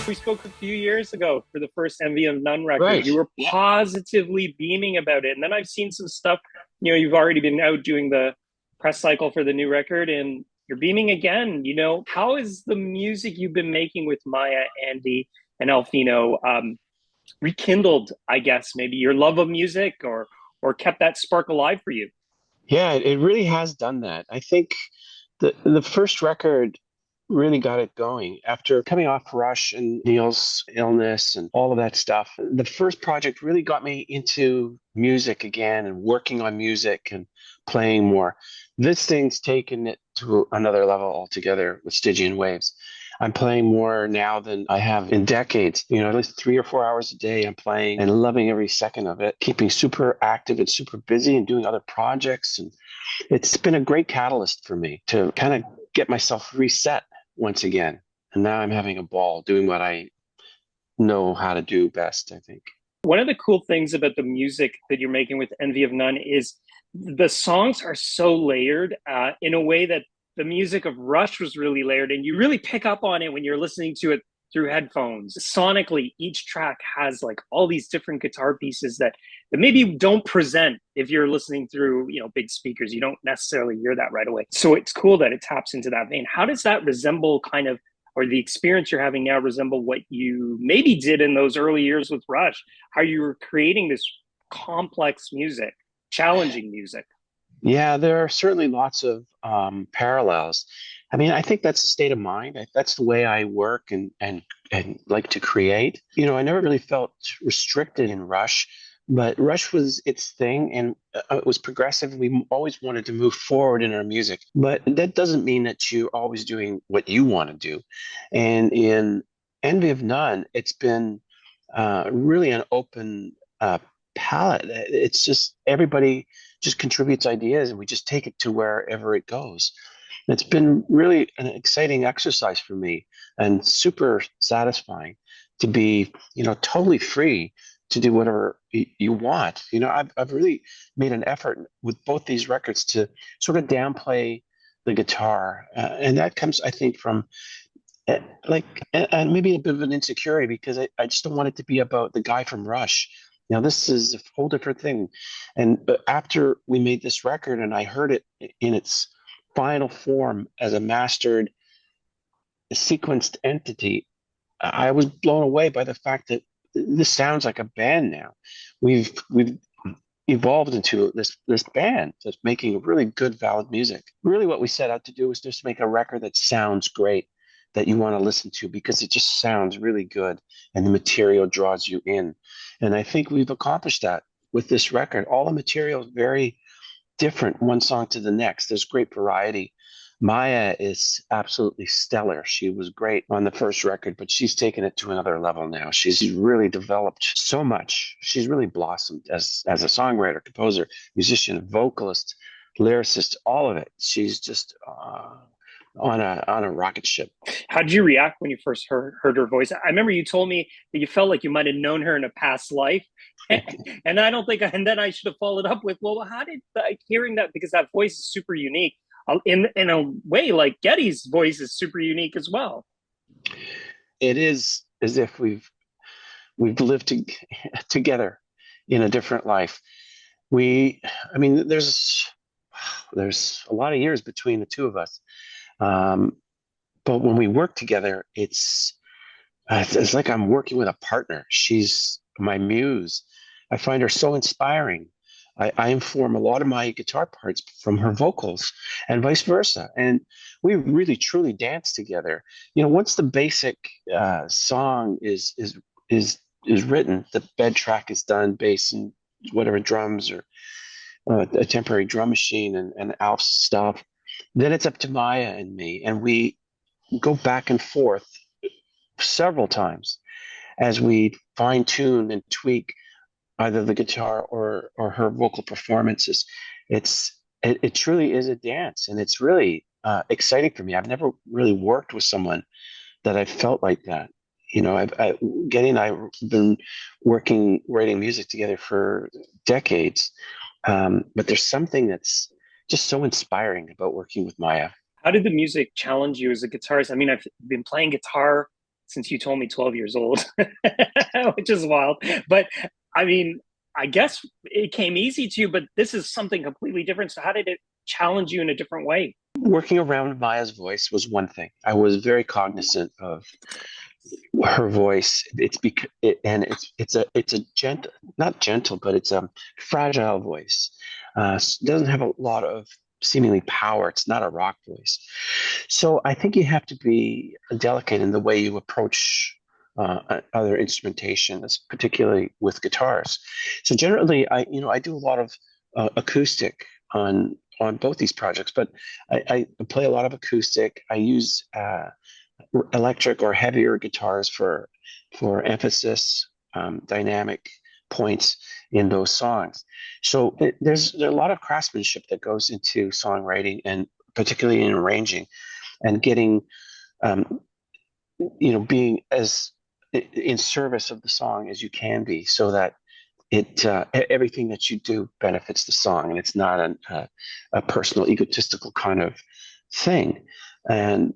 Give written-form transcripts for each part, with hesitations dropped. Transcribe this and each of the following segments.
We spoke a few years ago for the first Envy of None record. Right. You were positively beaming about it. And then I've seen some stuff, you've already been out doing the press cycle for the new record and you're beaming again. How is the music you've been making with Maiah, Andy, and Alfino rekindled, I guess, maybe your love of music or kept that spark alive for you? Yeah, it really has done that. I think the first record really got it going after coming off Rush and Neil's illness and all of that stuff. The first project really got me into music again and working on music and playing more. This thing's taken it to another level altogether with Stygian Wavz. I'm playing more now than I have in decades. At least 3 or 4 hours a day I'm playing and loving every second of it, keeping super active and super busy and doing other projects. And it's been a great catalyst for me to kind of get myself reset once again. And now I'm having a ball doing what I know how to do best, I think. One of the cool things about the music that you're making with Envy of None is the songs are so layered in a way that the music of Rush was really layered, and you really pick up on it when you're listening to it through headphones. Sonically, each track has like all these different guitar pieces that maybe you don't present if you're listening through, big speakers. You don't necessarily hear that right away. So it's cool that it taps into that vein. How does that resemble or the experience you're having now resemble what you maybe did in those early years with Rush? How you were creating this complex music, challenging music? Yeah, there are certainly lots of parallels. I mean, I think that's a state of mind. That's the way I work and like to create. I never really felt restricted in Rush, but Rush was its thing and it was progressive. We always wanted to move forward in our music, but that doesn't mean that you're always doing what you want to do. And in Envy of None, it's been really an open palette. It's just everybody just contributes ideas and we just take it to wherever it goes. It's been really an exciting exercise for me and super satisfying to be, totally free to do whatever you want. I've really made an effort with both these records to sort of downplay the guitar. And that comes, I think, from and maybe a bit of an insecurity because I just don't want it to be about the guy from Rush. This is a whole different thing. But after we made this record and I heard it in its final form as a mastered, sequenced entity, I was blown away by the fact that this sounds like a band now. We've evolved into this band that's making really good, valid music. Really what we set out to do was just make a record that sounds great, that you want to listen to because it just sounds really good and the material draws you in. And I think we've accomplished that with this record. All the material is very different, one song to the next. There's great variety. Maiah is absolutely stellar. She was great on the first record, but she's taken it to another level now. She's really developed so much. She's really blossomed as a songwriter, composer, musician, vocalist, lyricist, all of it. She's just on a rocket ship. How did you react when you first heard her voice? I remember you told me that you felt like you might have known her in a past life. And I don't think, and then I should have followed up with, well, how did hearing that, because that voice is super unique in a way, like Geddy's voice is super unique as well. It is as if we've lived together in a different life. There's a lot of years between the two of us. But when we work together, it's like I'm working with a partner. She's my muse. I find her so inspiring. I inform a lot of my guitar parts from her vocals and vice versa. And we really truly dance together. Once the basic song is written, the bed track is done, bass and whatever drums or a temporary drum machine and Alf's stuff. Then it's up to Maiah and me, and we go back and forth several times as we fine tune and tweak either the guitar or her vocal performances. It truly is a dance, and it's really exciting for me. I've never really worked with someone that I felt like that. Geddy and I have been writing music together for decades, but there's something that's just so inspiring about working with Maiah. How did the music challenge you as a guitarist? I mean, I've been playing guitar since you told me 12 years old, which is wild. But I mean, I guess it came easy to you, but this is something completely different. So how did it challenge you in a different way? Working around Maya's voice was one thing. I was very cognizant of her voice. And it's a gentle, not gentle, but it's a fragile voice. Doesn't have a lot of seemingly power. It's not a rock voice. So I think you have to be delicate in the way you approach other instrumentation, particularly with guitars. So generally, I do a lot of acoustic on both these projects, but I play a lot of acoustic. I use electric or heavier guitars for emphasis, dynamic points in those songs. So there's a lot of craftsmanship that goes into songwriting, and particularly in arranging and getting, being as in service of the song as you can be, so that everything that you do benefits the song, and it's not a personal, egotistical kind of thing. And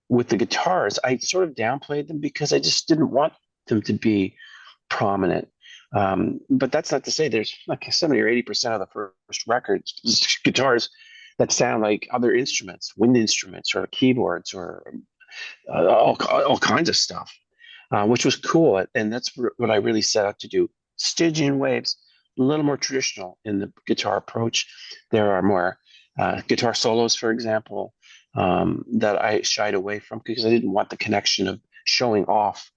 with the guitars, I sort of downplayed them because I just didn't want them to be prominent. But that's not to say there's like 70 or 80% of the first records, guitars that sound like other instruments, wind instruments or keyboards or all kinds of stuff, which was cool. And that's what I really set out to do. Stygian Wavz, a little more traditional in the guitar approach. There are more guitar solos, for example, that I shied away from because I didn't want the connection of showing off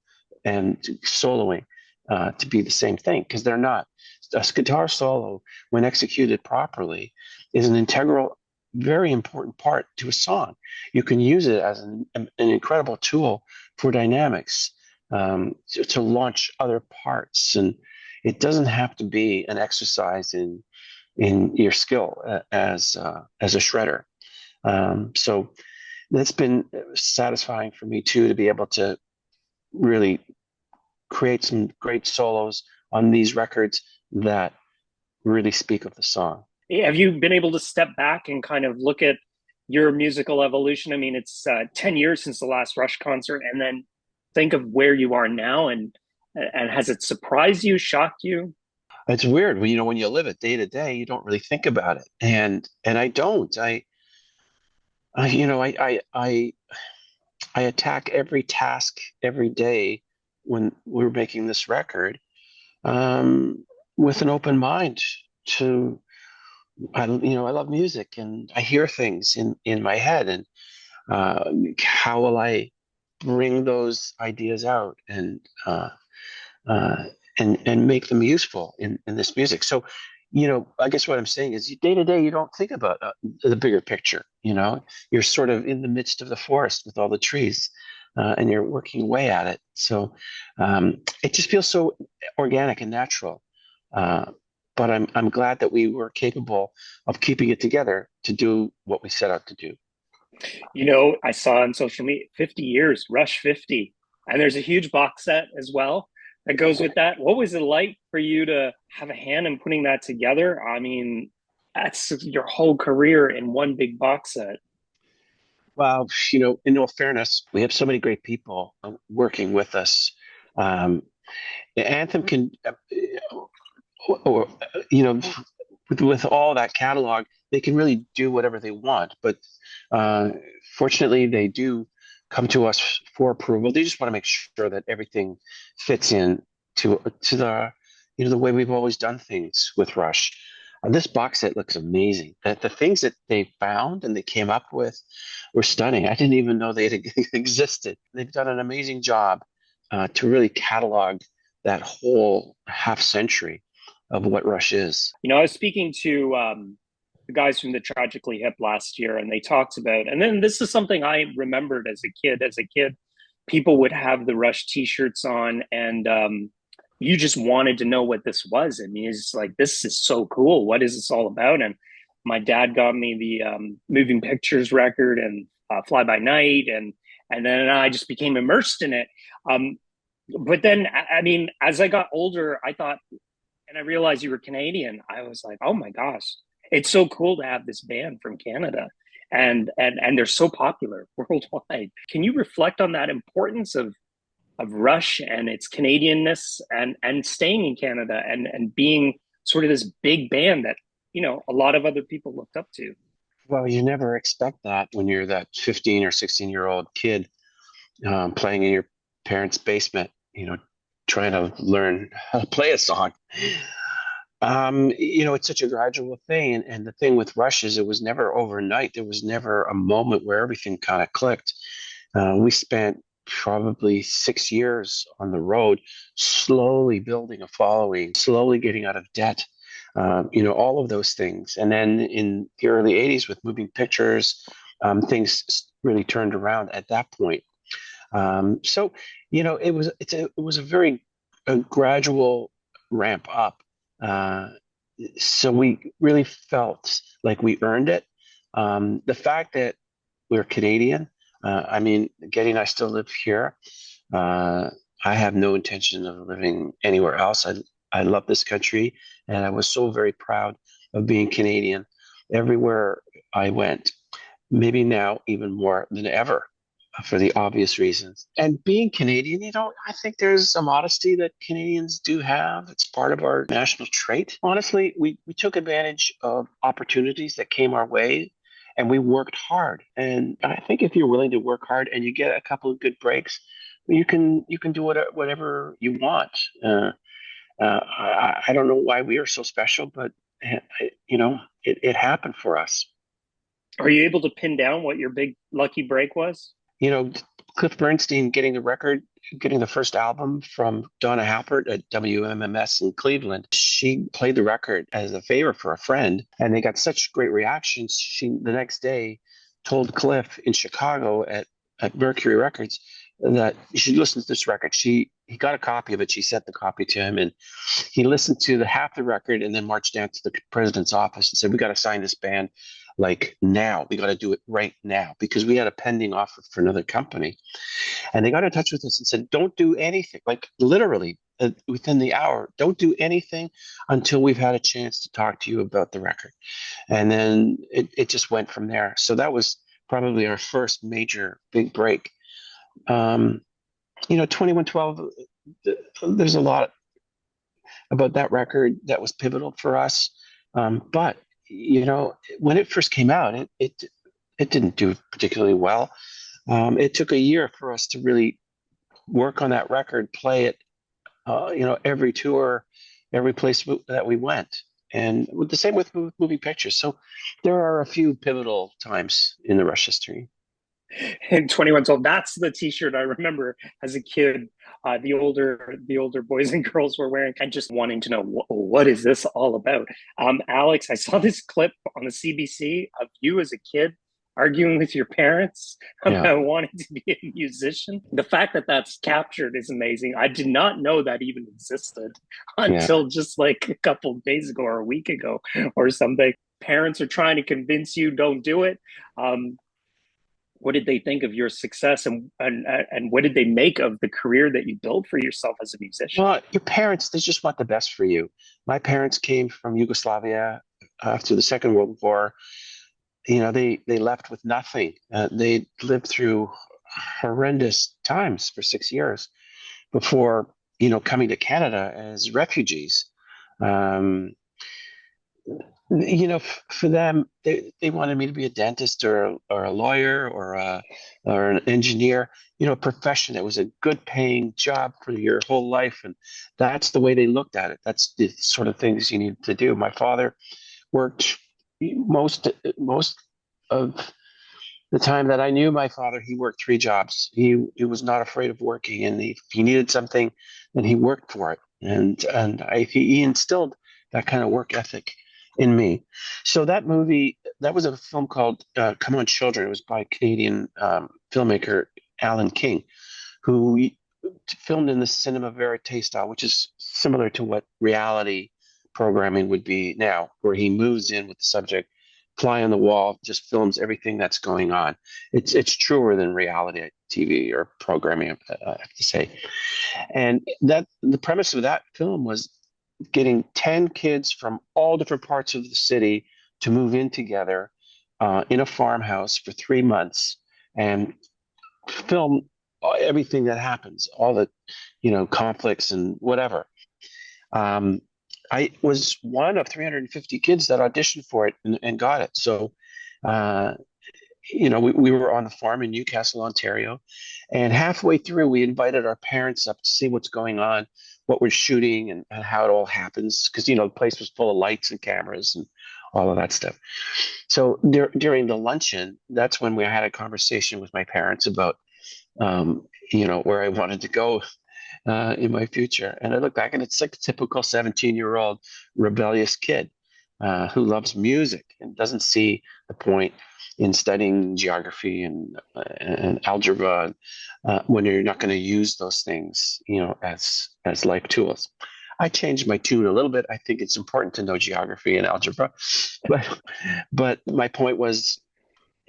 and soloing to be the same thing, because they're not. A guitar solo, when executed properly, is an integral, very important part to a song. You can use it as an incredible tool for dynamics, to launch other parts, and it doesn't have to be an exercise in your skill as a shredder. So that's been satisfying for me too, to be able to really create some great solos on these records that really speak of the song. Have you been able to step back and kind of look at your musical evolution? I mean, it's 10 years since the last Rush concert, and then think of where you are now, and has it surprised you, shocked you? It's weird when you live it day to day, you don't really think about it, and I don't. I you know I attack every task every day when we're making this record, with an open mind. To I love music, and I hear things in my head, and how will I bring those ideas out and make them useful in this music. So, I guess what I'm saying is, day to day, you don't think about the bigger picture. You're sort of in the midst of the forest with all the trees, and you're working away at it. So it just feels so organic and natural. But I'm glad that we were capable of keeping it together to do what we set out to do. I saw on social media 50 years, Rush 50, and there's a huge box set as well that goes with that. What was it like for you to have a hand in putting that together? I mean, that's your whole career in one big box set. Well, in all fairness, we have so many great people working with us. Anthem can, or, with all that catalog, they can really do whatever they want. But fortunately, they do come to us for approval. They just want to make sure that everything fits in to the way we've always done things with Rush. This box set looks amazing. The things that they found and they came up with were stunning. I didn't even know they had existed. They've done an amazing job to really catalog that whole half century of what Rush is. I was speaking to the guys from the Tragically Hip last year, and they talked about, and then this is something I remembered as a kid. As a kid, people would have the Rush T-shirts on, and you just wanted to know what this was. I mean, it's like, this is so cool. What is this all about? And my dad got me the Moving Pictures record and Fly By Night, and then I just became immersed in it. But then, I mean, as I got older, I thought, and I realized you were Canadian. I was like, oh my gosh, it's so cool to have this band from Canada, and they're so popular worldwide. Can you reflect on that importance of Rush and its Canadianness, and staying in Canada and being sort of this big band that a lot of other people looked up to. Well, you never expect that when you're that 15 or 16-year-old kid playing in your parents' basement, trying to learn how to play a song. It's such a gradual thing. And the thing with Rush is it was never overnight. There was never a moment where everything kind of clicked. We spent probably 6 years on the road, slowly building a following, slowly getting out of debt, all of those things. And then in the early 80s with moving pictures, things really turned around at that point. So, it was a gradual ramp up. Uh, so we really felt like we earned it. The fact that we're Canadian, I mean, Getty and I still live here. Uh, I have no intention of living anywhere else. I love this country, and I was so very proud of being Canadian everywhere I went. Maybe now even more than ever for the obvious reasons. And being Canadian, I think there's a modesty that Canadians do have. It's part of our national trait. Honestly, we took advantage of opportunities that came our way and we worked hard. And I think if you're willing to work hard and you get a couple of good breaks, you can do whatever you want. I don't know why we are so special, but it happened for us. Are you able to pin down what your big lucky break was? you know, Cliff Bernstein getting the first album from Donna Halpert at WMMS in Cleveland. She played the record as a favor for a friend, and they got such great reactions. She, the next day, told Cliff in Chicago at Mercury Records that you should listen to this record. He got a copy of it. She sent the copy to him, and he listened to the half the record and then marched down to the president's office and said, "We got to sign this band like now. We got to do it right now," because we had a pending offer for another company. And they got in touch with us and said, "Don't do anything, like literally within the hour, don't do anything until we've had a chance to talk to you about the record." And then it just went from there. So that was probably our first major big break. 2112, there's a lot about that record that was pivotal for us. But when it first came out, it didn't do particularly well. It took a year for us to really work on that record, play it, every tour, every place that we went. And the same with moving pictures. So there are a few pivotal times in the Rush history. And 2112, that's the T-shirt I remember as a kid. The older boys and girls were wearing, and just wanting to know what is this all about. Alex, I saw this clip on the CBC of you as a kid arguing with your parents Yeah. about wanting to be a musician. The fact that that's captured is amazing. I did not know that even existed Yeah. until just like a couple of days ago or a week ago or something. Parents are trying to convince you don't do it. What did they think of your success, and what did they make of the career that you built for yourself as a musician? Well, your parents, they just want the best for you. My parents came from Yugoslavia after the Second World War. They left with nothing. They lived through horrendous times for 6 years before, coming to Canada as refugees. Um, for them, they wanted me to be a dentist or a lawyer or an engineer, a profession that was a good paying job for your whole life. And that's the way they looked at it. That's the sort of things you need to do. My father worked most of the time that I knew my father. He worked three jobs. He was not afraid of working, and if he needed something, then he worked for it. He instilled that kind of work ethic in me. So that was a film called Come On Children. It was by Canadian filmmaker Alan King, who filmed in the cinema verite style, which is similar to what reality programming would be now, where he moves in with the subject, fly on the wall, just films everything that's going on. It's truer than reality TV or programming, I have to say. And that the premise of that film was getting 10 kids from all different parts of the city to move in together in a farmhouse for 3 months and film everything that happens, all the, conflicts and whatever. Um, I was one of 350 kids that auditioned for it and got it. So, uh, we were on the farm in Newcastle, Ontario, and halfway through, we invited our parents up to see what's going on, what we're shooting, and how it all happens. Because, the place was full of lights and cameras and all of that stuff. So during the luncheon, that's when we had a conversation with my parents about, where I wanted to go in my future. And I look back and it's like a typical 17-year-old rebellious kid who loves music and doesn't see the point in studying geography and algebra when you're not going to use those things, as life tools. I changed my tune a little bit. I think it's important to know geography and algebra, but my point was,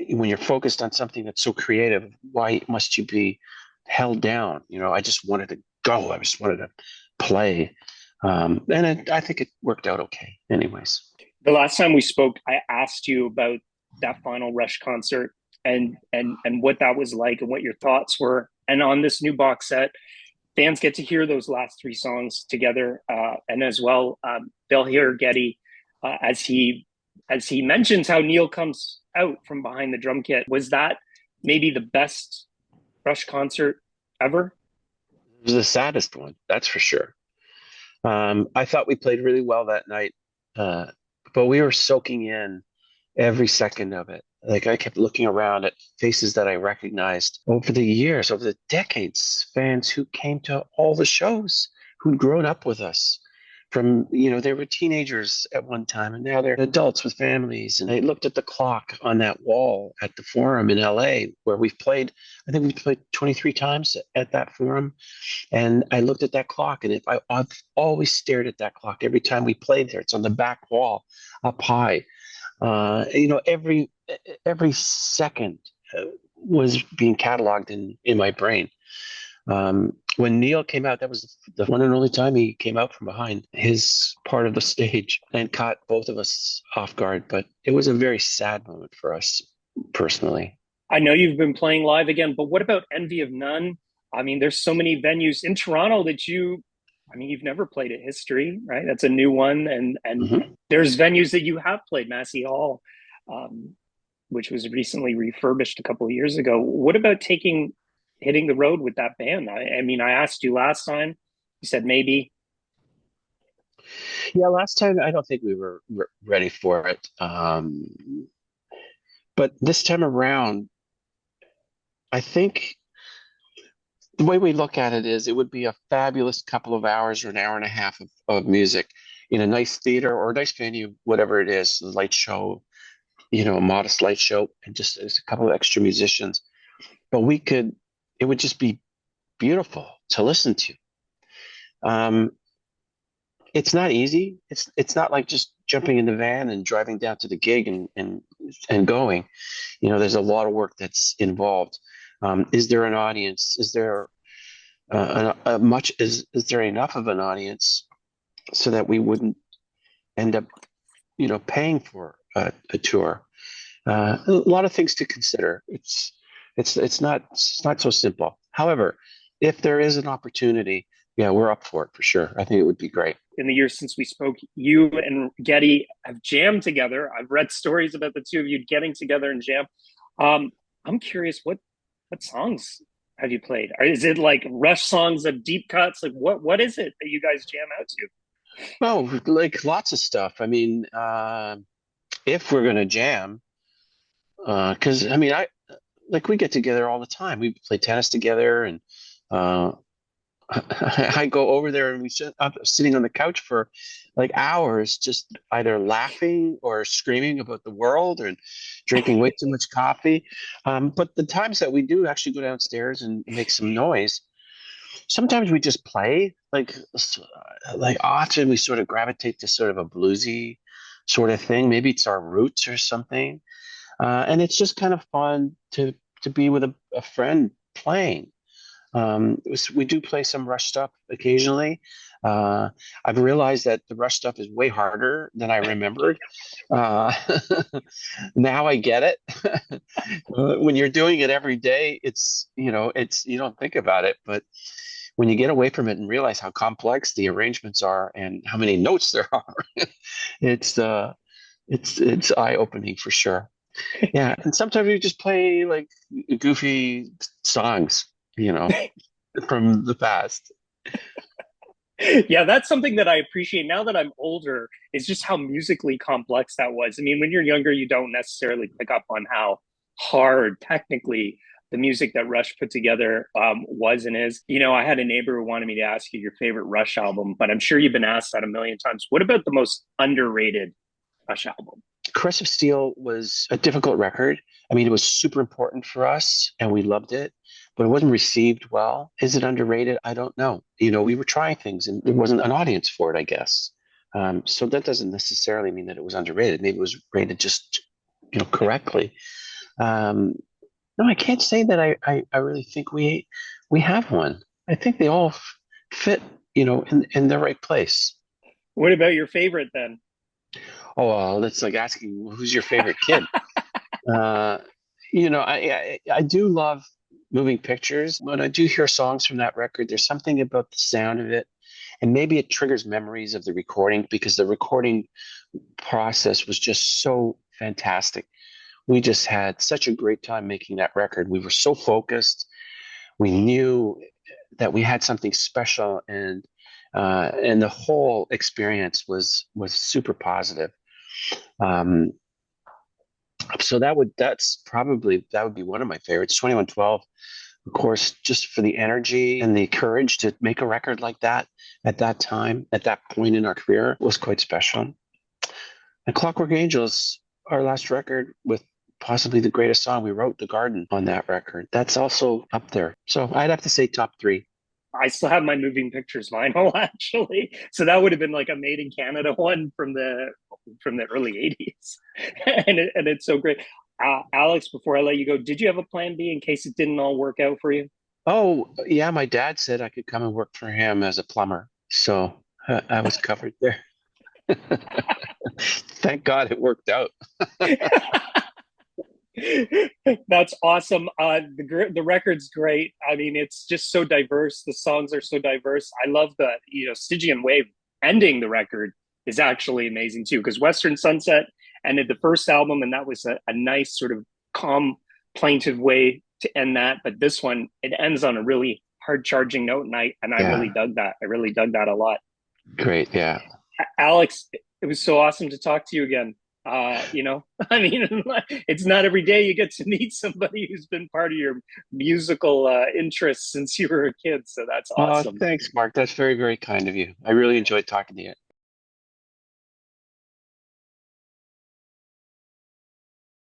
when you're focused on something that's so creative, why must you be held down? I just wanted to go. I just wanted to play. I think it worked out okay anyways. The last time we spoke, I asked you about that final Rush concert and what that was like and what your thoughts were. And on this new box set, fans get to hear those last three songs together, and as well, they'll hear Geddy as he mentions how Neil comes out from behind the drum kit. Was that maybe the best Rush concert ever? It was the saddest one, that's for sure. I thought we played really well that night, but we were soaking in every second of it. Like, I kept looking around at faces that I recognized over the years, over the decades, fans who came to all the shows, who'd grown up with us from, they were teenagers at one time and now they're adults with families. And I looked at the clock on that wall at the Forum in LA where we've played, I think we played 23 times at that Forum. And I looked at that clock, and I've always stared at that clock every time we played there. It's on the back wall up high. Every second was being cataloged in my brain. When Neil came out, that was the one and only time he came out from behind his part of the stage and caught both of us off guard. But it was a very sad moment for us personally. I know you've been playing live again, but what about Envy of None? I mean, there's so many venues in Toronto that you've never played at History, right? That's a new one. And there's venues that you have played, Massey Hall, which was recently refurbished a couple of years ago. What about hitting the road with that band? I mean, I asked you last time, you said maybe. Yeah, last time I don't think we were ready for it. But this time around, I think the way we look at it is it would be a fabulous couple of hours or an hour and a half of music in a nice theater or a nice venue, whatever it is, a light show, a modest light show, and just as a couple of extra musicians. But it would just be beautiful to listen to. It's not easy. It's not like just jumping in the van and driving down to the gig and going. There's a lot of work that's involved. Is there an audience? Is there is there enough of an audience so that we wouldn't end up, paying for a tour? A lot of things to consider. It's not so simple. However, if there is an opportunity, yeah, we're up for it for sure. I think it would be great. In the years since we spoke, you and Geddy have jammed together. I've read stories about the two of you getting together and jam. I'm curious, what songs have you played? Is it like Rush songs of deep cuts? Like what is it that you guys jam out to? Oh, like lots of stuff. I mean, if we're gonna jam, because I mean, we get together all the time. We play tennis together, and I go over there and I'm sitting on the couch for like hours, just either laughing or screaming about the world or drinking way too much coffee. But the times that we do actually go downstairs and make some noise, sometimes we just play. Like often we sort of gravitate to sort of a bluesy sort of thing. Maybe it's our roots or something. And it's just kind of fun to be with a friend playing. We do play some Rush stuff occasionally. Uh, I've realized that the Rush stuff is way harder than I remembered. Uh, now I get it. When you're doing it every day, it's you don't think about it, but when you get away from it and realize how complex the arrangements are and how many notes there are, it's it's eye-opening for sure. Yeah, and sometimes we just play like goofy songs, you know, from the past. Yeah, that's something that I appreciate now that I'm older, is just how musically complex that was. I mean, when you're younger, you don't necessarily pick up on how hard technically the music that Rush put together was and is. I had a neighbor who wanted me to ask you your favorite Rush album, but I'm sure you've been asked that a million times. What about the most underrated Rush album? Caress of Steel was a difficult record. I mean, it was super important for us and we loved it, but it wasn't received well. Is it underrated? I don't know. We were trying things and there wasn't an audience for it, I guess. So that doesn't necessarily mean that it was underrated. Maybe it was rated just, correctly. Um, no, I can't say that I really think we have one. I think they all fit, in the right place. What about your favorite then? Oh, that's like asking who's your favorite kid. Uh, I do love moving pictures. When I do hear songs from that record, there's something about the sound of it, and maybe it triggers memories of the recording because the recording process was just so fantastic. We just had such a great time making that record. We were so focused. We knew that we had something special, and the whole experience was super positive. Um, so that would be one of my favorites. 2112, of course, just for the energy and the courage to make a record like that at that time, at that point in our career, was quite special. And Clockwork Angels, our last record with possibly the greatest song we wrote, The Garden, on that record. That's also up there. So I'd have to say top three. I still have my moving pictures vinyl actually. So that would have been like a made in Canada one from the early 80s. And it's so great. Alex, before I let you go, did you have a plan B in case it didn't all work out for you? Oh, yeah, my dad said I could come and work for him as a plumber. So I was covered there. Thank God it worked out. That's awesome. The record's great. I mean, it's just so diverse. The songs are so diverse. I love the Stygian Wave ending the record is actually amazing too, because Western Sunset ended the first album, and that was a nice sort of calm, plaintive way to end that. But this one, it ends on a really hard charging note, and I really Yeah, dug that. I really dug that a lot. great. Yeah. Alex, it was so awesome to talk to you again. I mean, it's not every day you get to meet somebody who's been part of your musical interests since you were a kid. So that's Oh, awesome. thanks, Mark. That's very, very kind of you. I really enjoyed talking to you.